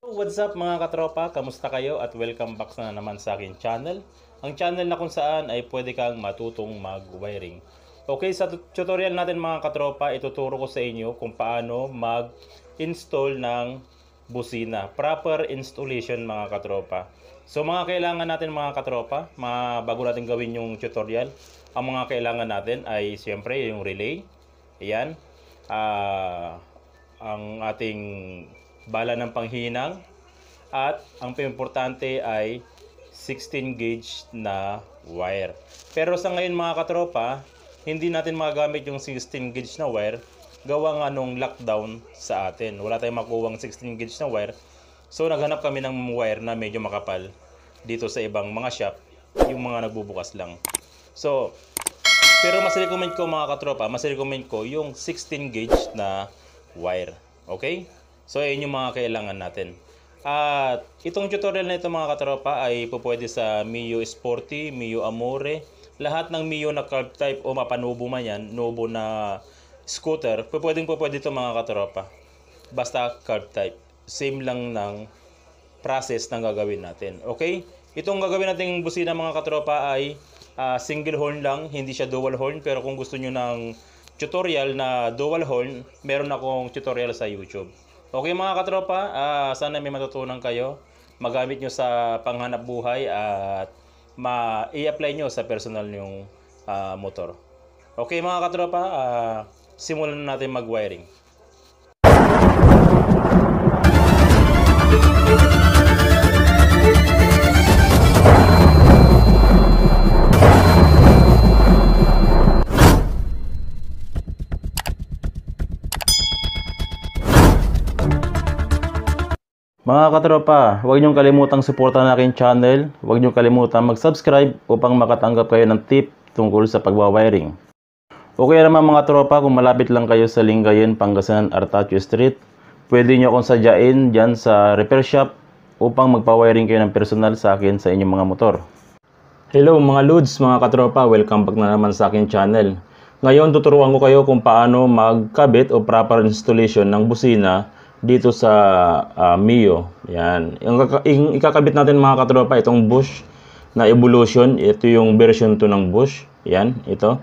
What's up mga katropa? Kamusta kayo at welcome back na naman sa akin channel. Ang channel na kung saan ay pwede kang matutong mag-wiring. Okay, sa tutorial natin mga katropa, ituturo ko sa inyo kung paano mag-install ng busina. Proper installation mga katropa. So mga kailangan natin mga katropa, bago natin gawin yung tutorial, ang mga kailangan natin ay siyempre yung relay. Ayan. Ang ating bala ng panghinang at ang importante ay 16 gauge na wire. Pero sa ngayon mga katropa, hindi natin magagamit yung 16 gauge na wire gawa nga nung lockdown sa atin. Wala tayong makuwang 16 gauge na wire. So naghanap kami ng wire na medyo makapal dito sa ibang mga shop, yung mga nagbubukas lang. So pero mas recommend ko mga katropa, mas recommend ko yung 16 gauge na wire. Okay? So, ayun yung mga kailangan natin. At itong tutorial na ito mga katropa ay pupwede sa Mio Sporty, Mio Amore, lahat ng Mio na carb type o mapanubo man yan, nubo na scooter, pupwede ito mga katropa. Basta carb type. Same lang ng process ng gagawin natin. Okay? Itong gagawin nating busina mga katropa ay single horn lang, hindi siya dual horn. Pero kung gusto nyo ng tutorial na dual horn, meron akong tutorial sa YouTube. Okay mga katropa, sana may matutunan kayo, magamit nyo sa panghanap buhay at i-apply nyo sa personal nyong motor. Okay mga katropa, simulan na natin mag-wiring. Mga katropa, huwag niyong kalimutang suportahan ang aking channel. Huwag niyong kalimutang mag-subscribe upang makatanggap kayo ng tip tungkol sa pagwawiring. Okay naman mga tropa, kung malapit lang kayo sa Lingayen, Pangasinan, Artacho Street, pwede niyo akong sadyain dyan sa repair shop upang magpa-wiring kayo ng personal sa akin sa inyong mga motor. Hello mga Lods, mga katropa, welcome back na naman sa aking channel. Ngayon tuturuan ko kayo kung paano magkabit o proper installation ng busina dito sa Mio. Yan. Yung ikakabit natin mga katropa, itong Bosch na Evolution. Ito yung version 2 ng Bosch. Yan, ito.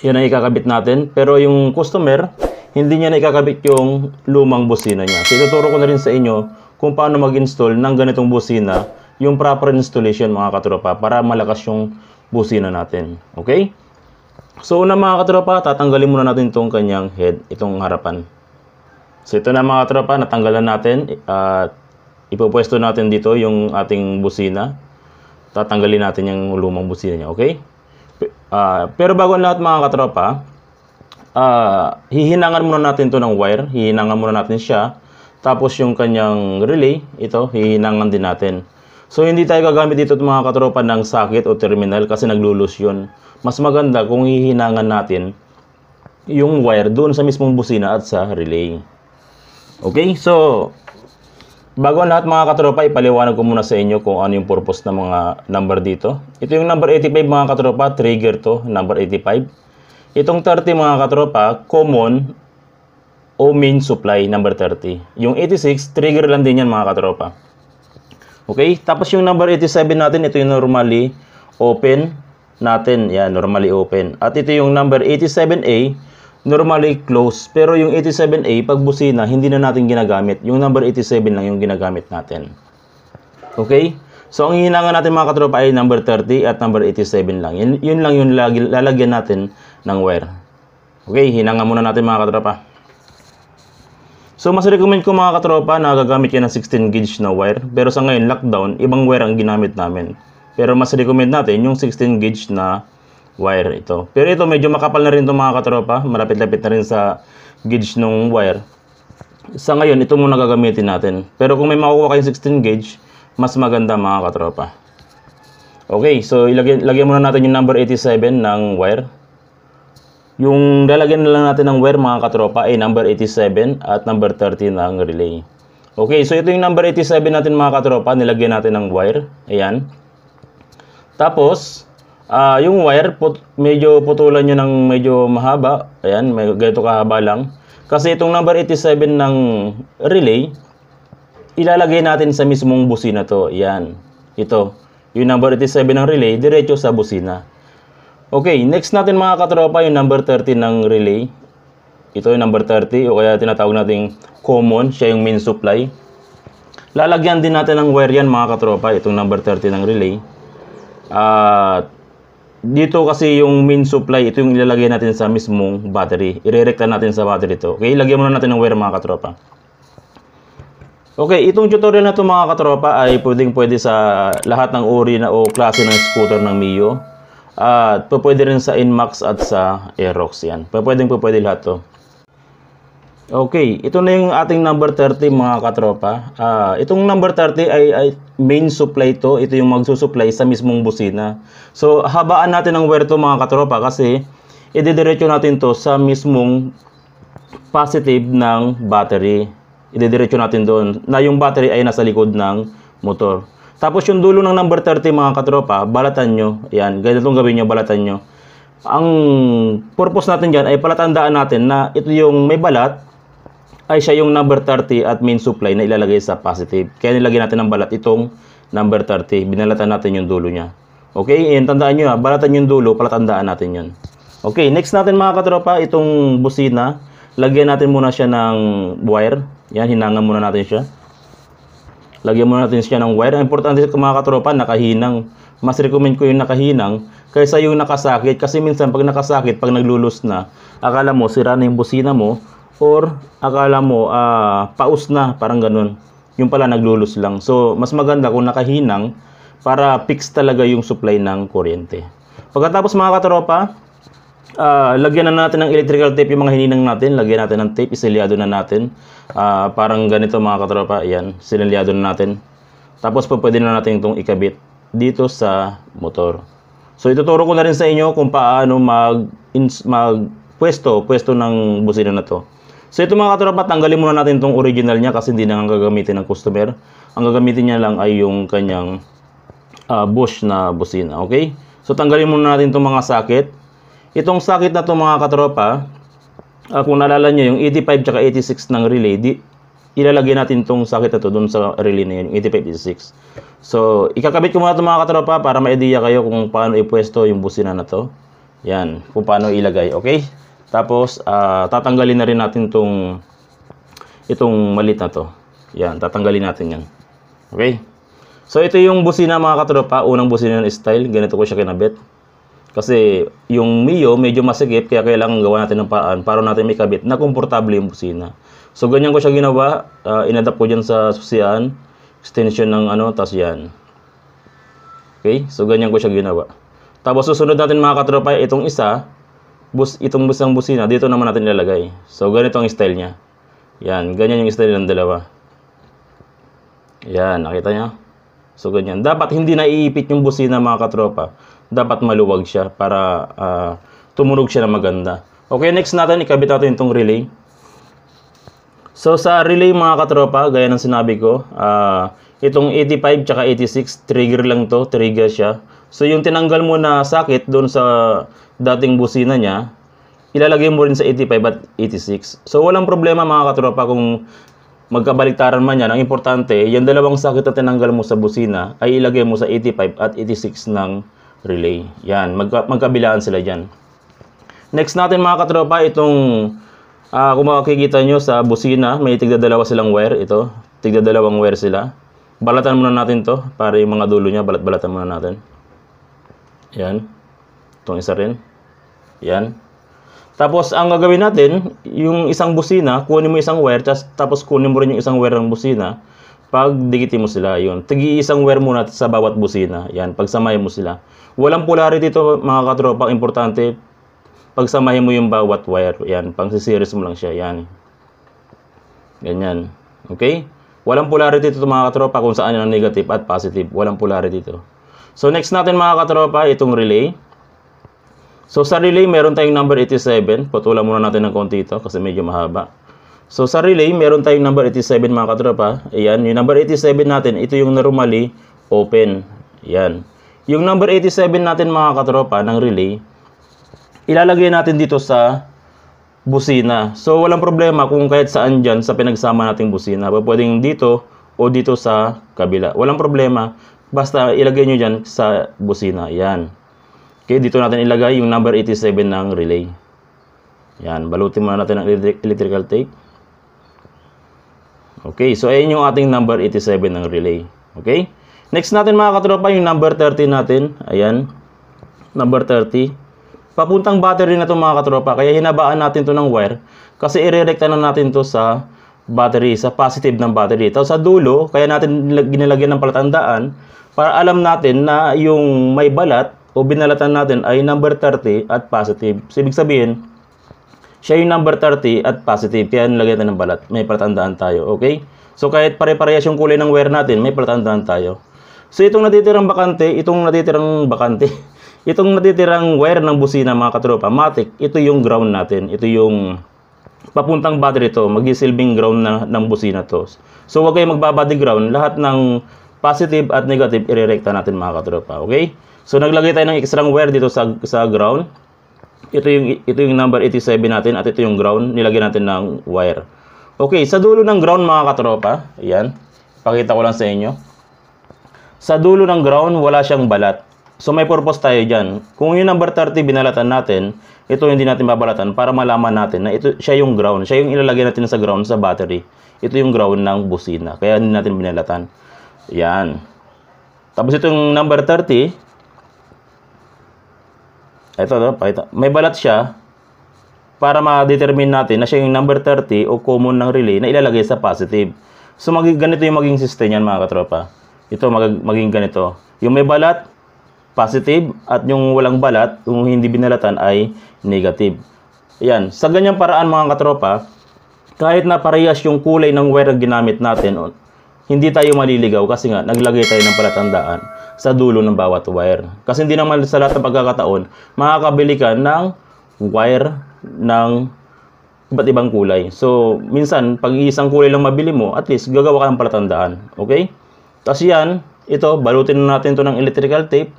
Yan ang ikakabit natin. Pero yung customer, hindi niya na ikakabit yung lumang busina niya. So ituturo ko na rin sa inyo kung paano mag-install ng ganitong busina, yung proper installation mga katropa, para malakas yung busina natin. Okay? So una mga katropa, tatanggalin muna natin itong kanyang head, itong harapan. So ito na mga tropa, natanggalan natin at ipopwesto natin dito yung ating busina. Tatanggalin natin yung lumang busina niya, okay? Pero bago ang lahat mga katropa, hihinangan muna natin to ng wire. Hihinangan muna natin siya. Tapos yung kanyang relay, ito, hihinangan din natin. So hindi tayo gagamit dito mga katropa ng socket o terminal kasi naglulus yun. Mas maganda kung hihinangan natin yung wire doon sa mismong busina at sa relay. Okay, so bago ang lahat mga katropa, ipaliwanag ko muna sa inyo kung ano yung purpose ng mga number dito. Ito yung number 85 mga katropa, trigger to, number 85. Itong 30 mga katropa, common o main supply, number 30. Yung 86, trigger lang din yan mga katropa. Okay, tapos yung number 87 natin, ito yung normally open natin. Yan, normally open. At ito yung number 87A, normally close. Pero yung 87A, pag busina, hindi na natin ginagamit. Yung number 87 lang yung ginagamit natin. Okay? So, ang hihinangan natin mga katropa ay number 30 at number 87 lang. Yun lang yung lalagyan natin ng wire. Okay? Hinangan muna natin mga katropa. So, mas recommend ko mga katropa na gagamit kayo ng 16 gauge na wire. Pero sa ngayon, lockdown, ibang wire ang ginamit namin. Pero mas recommend natin yung 16 gauge na wire ito. Pero ito medyo makapal na rin ito mga katropa. Malapit-lapit na rin sa gauge ng wire. Sa ngayon, ito muna gagamitin natin. Pero kung may makukuha kayong 16 gauge, mas maganda mga katropa. Okay, so lagyan muna natin yung number 87 ng wire. Yung lalagyan na lang natin ng wire mga katropa ay number 87 at number 30 ng relay. Okay, so ito yung number 87 natin mga katropa. Nilagyan natin ng wire. Ayan. Tapos yung wire, medyo putulan nyo ng medyo mahaba. Ayan, may ganito kahaba lang. Kasi itong number 87 ng relay, ilalagay natin sa mismong busina to. Yan. Ito. Yung number 87 ng relay, diretso sa busina. Okay, next natin mga katropa, yung number 30 ng relay. Ito yung number 30 o kaya tinatawag nating common, siya yung main supply. Lalagyan din natin ng wire yan mga katropa, itong number 30 ng relay. Dito kasi yung main supply, ito yung ilalagay natin sa mismong battery. Irerekta natin sa battery ito. Okay, lagyan muna natin ng wire mga katropa. Okay, itong tutorial na ito mga katropa ay pwede sa lahat ng uri na o klase ng scooter ng Mio. At pwede rin sa Inmax at sa Aerox yan. Pwede lahat to. Okay, ito na yung ating number 30 mga katropa. Itong number 30 ay main supply to. Ito yung magsusupply sa mismong busina. So, habaan natin ng wire to mga katropa kasi idediretso natin to sa mismong positive ng battery. Idediretso natin doon na yung battery ay nasa likod ng motor. Tapos yung dulo ng number 30 mga katropa, balatan nyo. Yan, ganitong gawin nyo, balatan nyo. Ang purpose natin dyan ay palatandaan natin na ito yung may balat ay siya yung number 30 at main supply na ilalagay sa positive. Kaya nilagay natin ng balat itong number 30. Binalatan natin yung dulo niya. Okay, yan, tandaan nyo ha, balatan yung dulo, palatandaan natin yun. Okay, next natin mga katropa, itong busina. Lagyan natin muna siya ng wire. Yan, hinangan muna natin siya. Lagyan muna natin siya ng wire. Ang importante mga katropa, nakahinang. Mas recommend ko yung nakahinang kaysa yung nakasakit. Kasi minsan pag nakasakit, pag naglulus na, akala mo sira na yung busina mo or akala mo paus na, parang ganun. Yung pala naglulus lang. So, mas maganda kung nakahinang para fix talaga yung supply ng kuryente. Pagkatapos mga katropa, lagyan na natin ng electrical tape yung mga hininang natin. Lagyan natin ng tape, isilyado na natin. Parang ganito mga katropa. Ayan, sinilyado na natin. Tapos pwede na natin itong ikabit dito sa motor. So ituturo ko na rin sa inyo kung paano pwesto ng busina na to. So ito mga katropa, tanggalin muna natin itong original niya kasi hindi na nga gagamitin ng customer. Ang gagamitin niya lang ay yung kanyang Bosch na busina. Okay? So tanggalin muna natin itong mga socket. Itong socket na itong mga katropa, kung naalala nyo, yung 85 at 86 ng relay, ilalagay natin itong socket na ito doon sa relay na yun, yung 85, 86. So, ikakabit ko muna itong mga katropa para ma-idea kayo kung paano ipwesto yung busina na to. Yan, kung paano ilagay, okay? Tapos, tatanggalin na rin natin itong malit na to. Yan, tatanggalin natin yan. Okay? So, ito yung busina mga katropa, unang busina ng style, ganito ko siya kinabit. Kasi yung Mio medyo masigip kaya kailangan gawa natin ng paraan para natin may kabit na komportable yung busina. So ganyan ko siya ginawa, inadapt ko dyan sa susian, extension ng tas yan. Okay, so ganyan ko siya ginawa. Tapos susunod natin mga katropa, itong isang busina, dito naman natin ilalagay. So ganito ang style niya. Yan, ganyan yung style ng dalawa. Yan, nakita niya? So ganyan. Dapat hindi naiipit yung busina mga katropa. Dapat maluwag siya para tumunog siya na maganda. Okay, next natin, ikabit natin itong relay. So sa relay mga katropa, gaya ng sinabi ko, itong 85 tsaka 86, trigger lang to, trigger siya. So yung tinanggal mo na socket doon sa dating busina niya, ilalagay mo rin sa 85 at 86. So walang problema mga katropa kung magkabaliktaran man yan. Ang importante, yung dalawang socket na tinanggal mo sa busina ay ilagay mo sa 85 at 86 ng relay. Yan, magkabilaan sila dyan. Next natin mga katropa, itong kung makikita nyo sa busina, may tigdadalawa silang wire. Ito, tigdadalawang wire sila. Balatan muna natin to para yung mga dulo nya, balatan muna natin. Yan, itong isa rin. Yan. Tapos ang gagawin natin, yung isang busina, kunin mo isang wire, tapos kunin mo rin yung isang wire ng busina. Pag dikitin mo sila, yun. Tigi isang wire muna sa bawat busina. Yan, pagsamahin mo sila. Walang polarity ito mga katropa. Importante, pagsamahin mo yung bawat wire. Yan, pang sisiris mo lang siya. Yan. Ganyan. Okay? Walang polarity ito mga katropa kung saan yung negative at positive. Walang polarity ito. So next natin mga katropa, itong relay. So sa relay, meron tayong number 87. Putulan muna natin ng konti ito kasi medyo mahaba. So sa relay, meron tayong number 87 mga katropa. Ayan, yung number 87 natin, ito yung normally open. Ayan. Yung number 87 natin mga katropa ng relay, ilalagay natin dito sa busina. So walang problema kung kahit saan dyan sa pinagsama nating busina. Pwedeng dito o dito sa kabila. Walang problema. Basta ilagay nyo dyan sa busina. Yan. Okay, dito natin ilagay yung number 87 ng relay. Yan. Balutin muna natin ang electrical tape. Okay, so ayan yung ating number 87 ng relay. Okay? Next natin mga katropa, yung number 30 natin. Ayan. Number 30. Papuntang battery na ito mga katropa. Kaya hinabaan natin to ng wire. Kasi irerekta na natin to sa battery, sa positive ng battery. Tapos sa dulo, kaya natin ginalagyan ng palatandaan para alam natin na yung may balat o binalatan natin ay number 30 at positive. So, ibig sabihin, siya yung number 30 at positive. Kaya nilagyan natin ng balat. May palatandaan tayo. Okay? So, kahit pare-parehas yung kulay ng wire natin, may palatandaan tayo. So, itong natitirang wire ng busina mga katropa, matik, ito yung ground natin. Ito yung papuntang battery to, magisilbing ground ng busina to. So, huwag kayong magbabody ground. Lahat ng positive at negative, irerekta natin mga katropa. Okay? So, naglagay tayo ng extra wire dito sa ground. Ito yung number 87 natin at ito yung ground. Nilagyan natin ng wire. Okay, sa dulo ng ground mga katropa, ayan, pakita ko lang sa inyo. Sa dulo ng ground, wala siyang balat. So, may purpose tayo dyan. Kung yung number 30 binalatan natin, ito hindi natin babalatan para malaman natin na siya yung ground. Siya yung ilalagay natin sa ground sa battery. Ito yung ground ng busina. Kaya hindi natin binalatan. Yan. Tapos ito yung number 30. May balat siya para ma-determine natin na siya yung number 30 o common ng relay na ilalagay sa positive. So, ganito yung maging system yan mga katropa. Ito maging ganito. Yung may balat, positive, at yung walang balat, yung hindi binalatan ay negative. Yan. Sa ganyang paraan mga katropa, kahit na parehas yung kulay ng wire na ginamit natin, hindi tayo maliligaw kasi nga naglagay tayo ng palatandaan sa dulo ng bawat wire. Kasi hindi naman sa lahat ng pagkakataon, makakabili ka ng wire ng iba't ibang kulay. So, minsan, pag isang kulay lang mabili mo, at least gagawa ka ng palatandaan. Okay? Tapos yan, ito, balutin na natin ito ng electrical tape.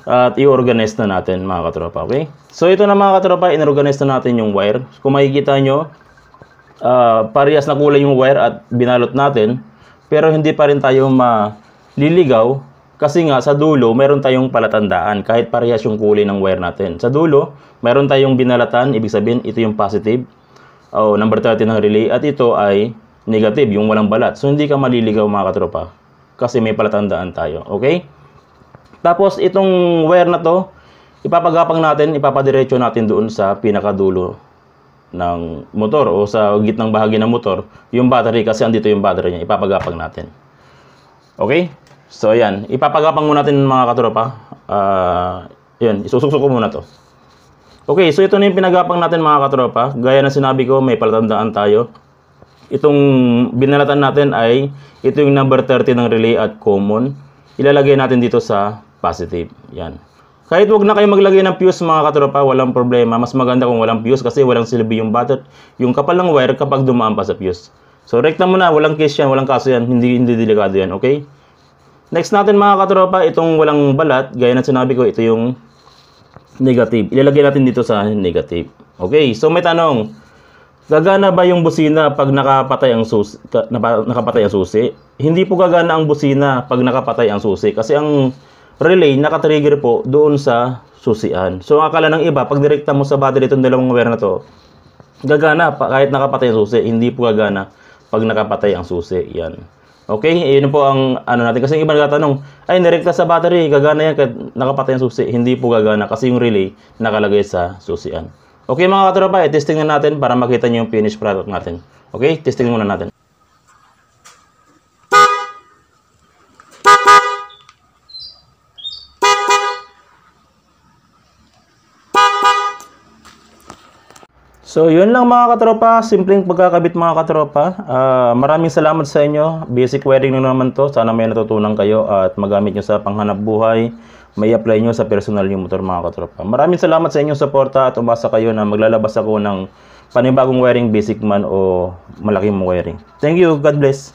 At i-organize na natin mga katropa, okay? So ito na mga katropa, in-organize na natin yung wire. Kung makikita nyo, parehas na kulay yung wire at binalot natin. Pero hindi pa rin tayo maliligaw kasi nga sa dulo, meron tayong palatandaan kahit parehas yung kulay ng wire natin. Sa dulo, meron tayong binalatan, ibig sabihin ito yung positive, number 30 ng relay, at ito ay negative, yung walang balat. So hindi ka maliligaw mga katropa kasi may palatandaan tayo, okay? Tapos, itong wire na to, ipapagapang natin, ipapadiretso natin doon sa pinakadulo ng motor o sa gitnang bahagi ng motor, yung battery, kasi andito yung battery niya, ipapagapang natin. Okay? So, ayan. Ipapagapang muna natin mga katropa. Yun, isusuksok ko muna to. Okay, so ito na yung pinagapang natin mga katropa. Gaya na sinabi ko, may palatandaan tayo. Itong binalatan natin ay, ito yung number 30 ng relay at common. Ilalagay natin dito sa positive. Yan. Kahit wag na kayo maglagay ng fuse mga katropa, walang problema. Mas maganda kung walang fuse kasi walang silbi yung battery, yung kapal ng wire kapag dumaan pa sa fuse. So, rekta mo na. Walang case yan, walang kaso yan. Hindi delikado yan, okay? Next natin mga katropa, itong walang balat, gaya na sinabi ko, ito yung negative. Ilalagay natin dito sa negative. Okay, so may tanong. Gagana ba yung busina pag nakapatay ang susi? Hindi po gagana ang busina pag nakapatay ang susi kasi ang relay nakatrigger po doon sa susian. So akala ng iba, pag direkta mo sa battery itong dalawang wire na to, gagana kahit nakapatay ang susi. Hindi po gagana pag nakapatay ang susi. Yan. Okay, yun po ang ano natin. Kasi yung iba nagtatanong, ay direkta sa battery, gagana yan kahit nakapatay ang susi. Hindi po gagana kasi yung relay nakalagay sa susian. Okay mga katropa, i-testing na natin para makita nyo yung finished product natin. Okay, testing muna natin. So, yun lang mga katropa. Simpleng pagkakabit mga katropa. Maraming salamat sa inyo. Basic wiring na naman to. Sana may natutunan kayo at magamit nyo sa panghanap buhay. May apply nyo sa personal yung motor mga katropa. Maraming salamat sa inyong suporta at umasa kayo na maglalabas ako ng panibagong wiring basic man o malaking wiring. Thank you. God bless.